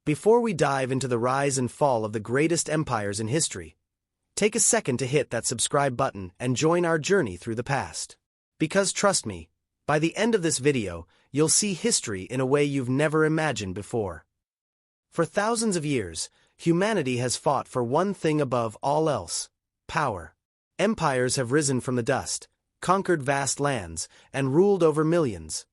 Before we dive into the rise and fall of the greatest empires in history, take a second to hit that subscribe button and join our journey through the past. Because trust me, by the end of this video, you'll see history in a way you've never imagined before. For thousands of years, humanity has fought for one thing above all else: power. Empires have risen from the dust, conquered vast lands, and ruled over millions,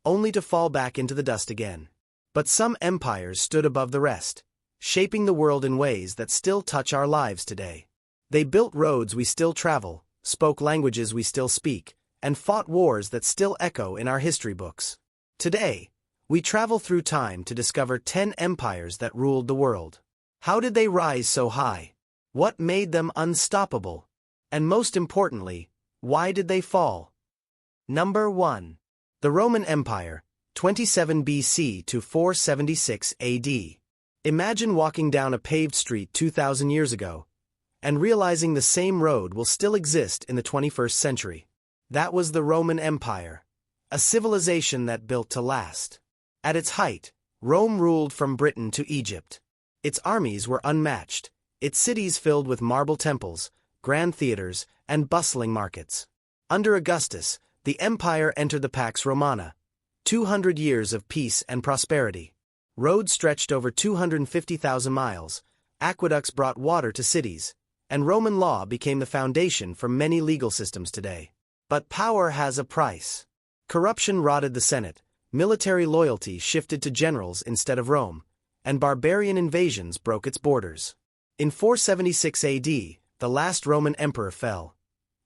only to fall back into the dust again. But some empires stood above the rest, shaping the world in ways that still touch our lives today. They built roads we still travel, spoke languages we still speak, and fought wars that still echo in our history books. Today, we travel through time to discover 10 empires that ruled the world. How did they rise so high? What made them unstoppable? And most importantly, why did they fall? Number 1. The Roman Empire, 27 BC to 476 AD. Imagine walking down a paved street 2,000 years ago, and realizing the same road will still exist in the 21st century. That was the Roman Empire, a civilization that built to last. At its height, Rome ruled from Britain to Egypt. Its armies were unmatched, its cities filled with marble temples, grand theaters, and bustling markets. Under Augustus, the empire entered the Pax Romana, 200 years of peace and prosperity. Roads stretched over 250,000 miles, aqueducts brought water to cities, and Roman law became the foundation for many legal systems today. But power has a price. Corruption rotted the Senate, military loyalty shifted to generals instead of Rome, and barbarian invasions broke its borders. In 476 AD, the last Roman emperor fell,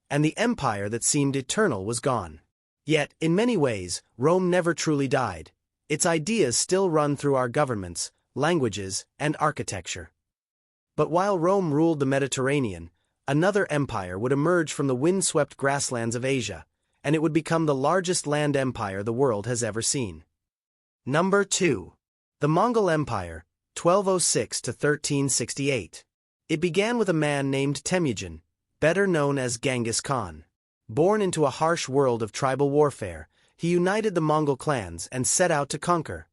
and the empire that seemed eternal was gone. Yet, in many ways, Rome never truly died. Its ideas still run through our governments, languages, and architecture. But while Rome ruled the Mediterranean, another empire would emerge from the wind-swept grasslands of Asia, and it would become the largest land empire the world has ever seen. Number 2. The Mongol Empire, 1206 to 1368. It began with a man named Temujin, better known as Genghis Khan. Born into a harsh world of tribal warfare, he united the Mongol clans and set out to conquer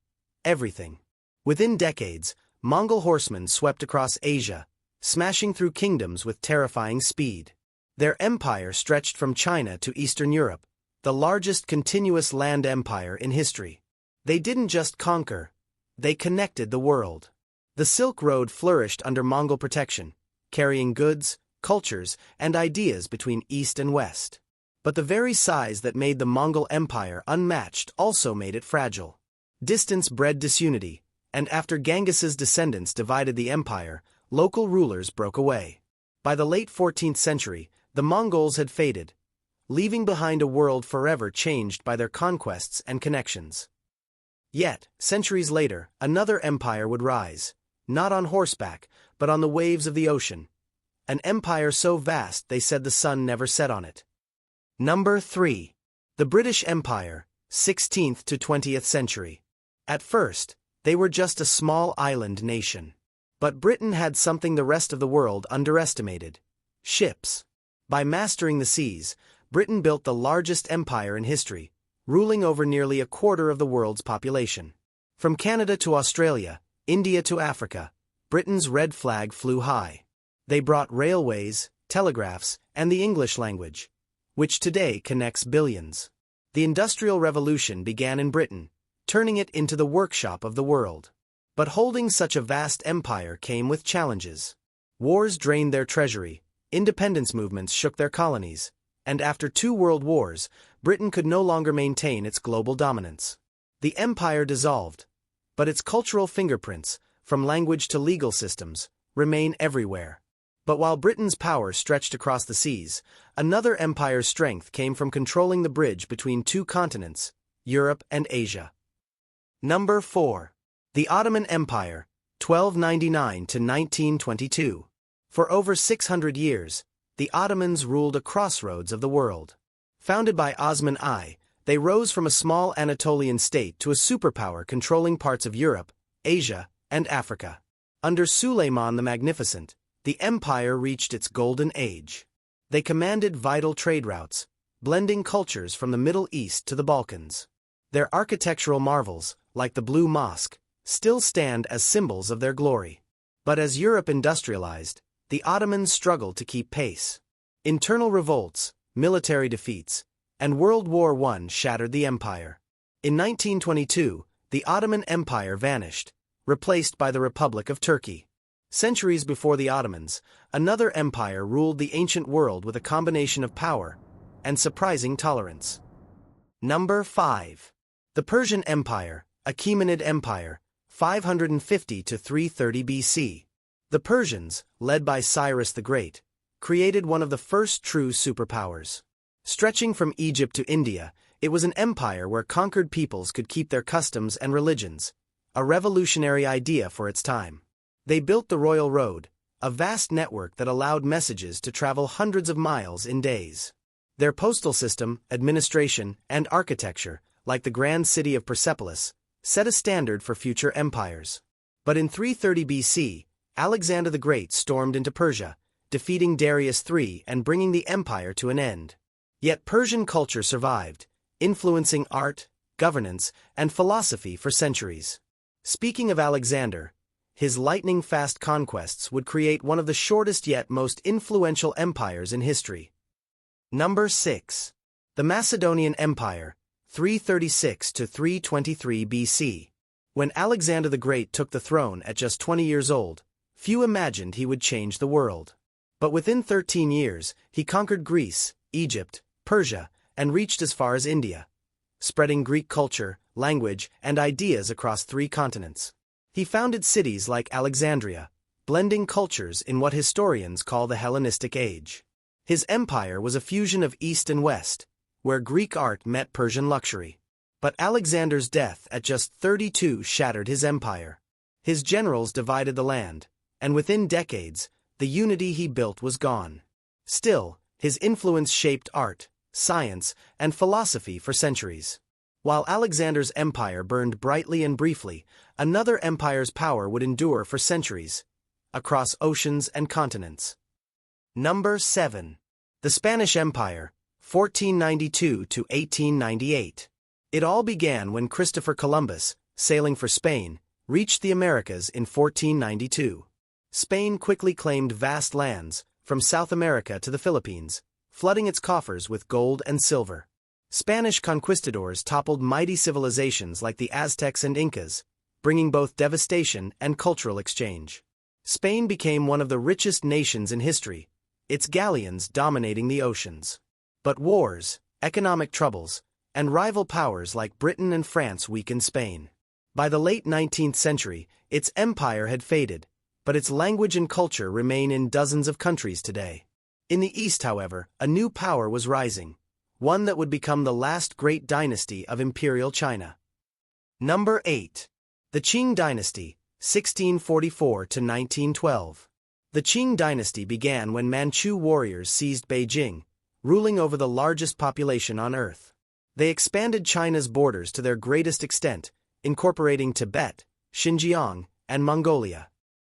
everything. Within decades, Mongol horsemen swept across Asia, smashing through kingdoms with terrifying speed. Their empire stretched from China to Eastern Europe, the largest continuous land empire in history. They didn't just conquer, they connected the world. The Silk Road flourished under Mongol protection, carrying goods, cultures, and ideas between East and West. But the very size that made the Mongol Empire unmatched also made it fragile. Distance bred disunity, and after Genghis's descendants divided the empire, local rulers broke away. By the late 14th century, the Mongols had faded, leaving behind a world forever changed by their conquests and connections. Yet, centuries later, another empire would rise, not on horseback, but on the waves of the ocean. An empire so vast they said the sun never set on it. Number 3. The British Empire, 16th to 20th century. At first, they were just a small island nation. But Britain had something the rest of the world underestimated: ships. By mastering the seas, Britain built the largest empire in history, ruling over nearly a quarter of the world's population. From Canada to Australia, India to Africa, Britain's red flag flew high. They brought railways, telegraphs, and the English language, which today connects billions. The Industrial Revolution began in Britain, turning it into the workshop of the world. But holding such a vast empire came with challenges. Wars drained their treasury, independence movements shook their colonies, and after 2 world wars, Britain could no longer maintain its global dominance. The empire dissolved, but its cultural fingerprints, from language to legal systems, remain everywhere. But while Britain's power stretched across the seas, another empire's strength came from controlling the bridge between 2 continents, Europe and Asia. Number 4. The Ottoman Empire, 1299 to 1922. For over 600 years, the Ottomans ruled a crossroads of the world. Founded by Osman I, they rose from a small Anatolian state to a superpower controlling parts of Europe, Asia, and Africa. Under Suleiman the Magnificent, the empire reached its golden age. They commanded vital trade routes, blending cultures from the Middle East to the Balkans. Their architectural marvels, like the Blue Mosque, still stand as symbols of their glory. But as Europe industrialized, the Ottomans struggled to keep pace. Internal revolts, military defeats, and World War I shattered the empire. In 1922, the Ottoman Empire vanished, replaced by the Republic of Turkey. Centuries before the Ottomans, another empire ruled the ancient world with a combination of power and surprising tolerance. Number 5. The Persian Empire, a Achaemenid Empire, 550 to 330 BC. The Persians, led by Cyrus the Great, created one of the first true superpowers. Stretching from Egypt to India, it was an empire where conquered peoples could keep their customs and religions, a revolutionary idea for its time. They built the Royal Road, a vast network that allowed messages to travel hundreds of miles in days. Their postal system, administration, and architecture, like the grand city of Persepolis, set a standard for future empires. But in 330 BC, Alexander the Great stormed into Persia, defeating Darius III and bringing the empire to an end. Yet Persian culture survived, influencing art, governance, and philosophy for centuries. Speaking of Alexander, his lightning-fast conquests would create one of the shortest yet most influential empires in history. Number 6. The Macedonian Empire, 336 to 323 BC. When Alexander the Great took the throne at just 20 years old, few imagined he would change the world. But within 13 years, he conquered Greece, Egypt, Persia, and reached as far as India, spreading Greek culture, language, and ideas across 3 continents. He founded cities like Alexandria, blending cultures in what historians call the Hellenistic Age. His empire was a fusion of East and West, where Greek art met Persian luxury. But Alexander's death at just 32 shattered his empire. His generals divided the land, and within decades, the unity he built was gone. Still, his influence shaped art, science, and philosophy for centuries. While Alexander's empire burned brightly and briefly, another empire's power would endure for centuries, across oceans and continents. Number 7. The Spanish Empire, 1492 to 1898. It all began when Christopher Columbus, sailing for Spain, reached the Americas in 1492. Spain quickly claimed vast lands, from South America to the Philippines, flooding its coffers with gold and silver. Spanish conquistadors toppled mighty civilizations like the Aztecs and Incas, bringing both devastation and cultural exchange. Spain became one of the richest nations in history, its galleons dominating the oceans. But wars, economic troubles, and rival powers like Britain and France weakened Spain. By the late 19th century, its empire had faded, but its language and culture remain in dozens of countries today. In the East, however, a new power was rising, one that would become the last great dynasty of imperial China. Number 8. The Qing Dynasty, 1644 to 1912. The Qing Dynasty began when Manchu warriors seized Beijing, ruling over the largest population on Earth. They expanded China's borders to their greatest extent, incorporating Tibet, Xinjiang, and Mongolia.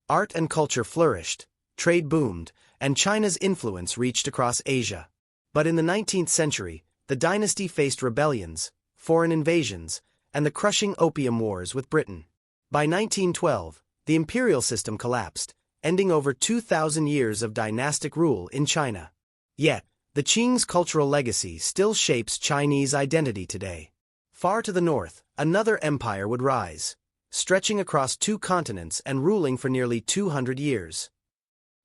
Art and culture flourished, trade boomed, and China's influence reached across Asia. But in the 19th century, the dynasty faced rebellions, foreign invasions, and the crushing Opium Wars with Britain. By 1912, the imperial system collapsed, ending over 2,000 years of dynastic rule in China. Yet, the Qing's cultural legacy still shapes Chinese identity today. Far to the north, another empire would rise, stretching across 2 continents and ruling for nearly 200 years.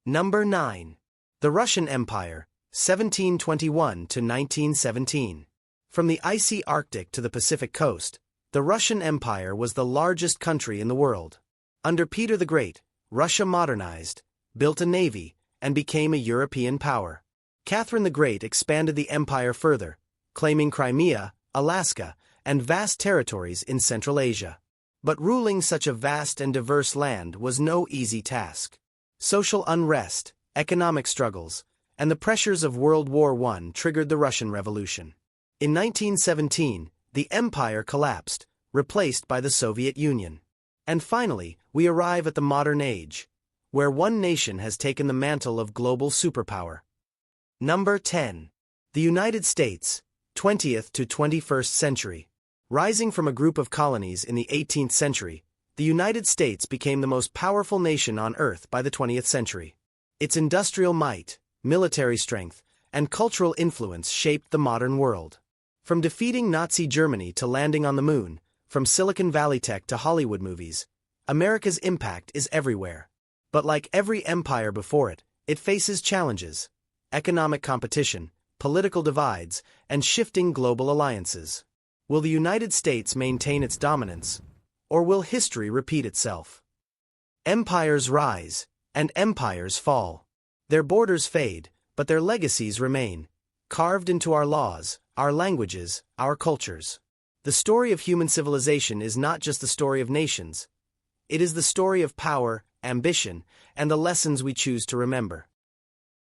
Number 9. The Russian Empire, 1721 to 1917. From the icy Arctic to the Pacific coast, the Russian Empire was the largest country in the world. Under Peter the Great, Russia modernized, built a navy, and became a European power. Catherine the Great expanded the empire further, claiming Crimea, Alaska, and vast territories in Central Asia. But ruling such a vast and diverse land was no easy task. Social unrest, economic struggles, and the pressures of World War I triggered the Russian Revolution. In 1917, the empire collapsed, replaced by the Soviet Union. And finally, we arrive at the modern age, where one nation has taken the mantle of global superpower. Number 10. The United States, 20th to 21st century. Rising from a group of colonies in the 18th century, The United States became the most powerful nation on Earth by the 20th century. Its industrial might, military strength, and cultural influence shaped the modern world. From defeating Nazi Germany to landing on the moon, from Silicon Valley tech to Hollywood movies, America's impact is everywhere. But like every empire before it, it faces challenges: economic competition, political divides, and shifting global alliances. Will the United States maintain its dominance, or will history repeat itself? Empires rise, and empires fall. Their borders fade, but their legacies remain, carved into our laws, our languages, our cultures. The story of human civilization is not just the story of nations. It is the story of power, ambition, and the lessons we choose to remember.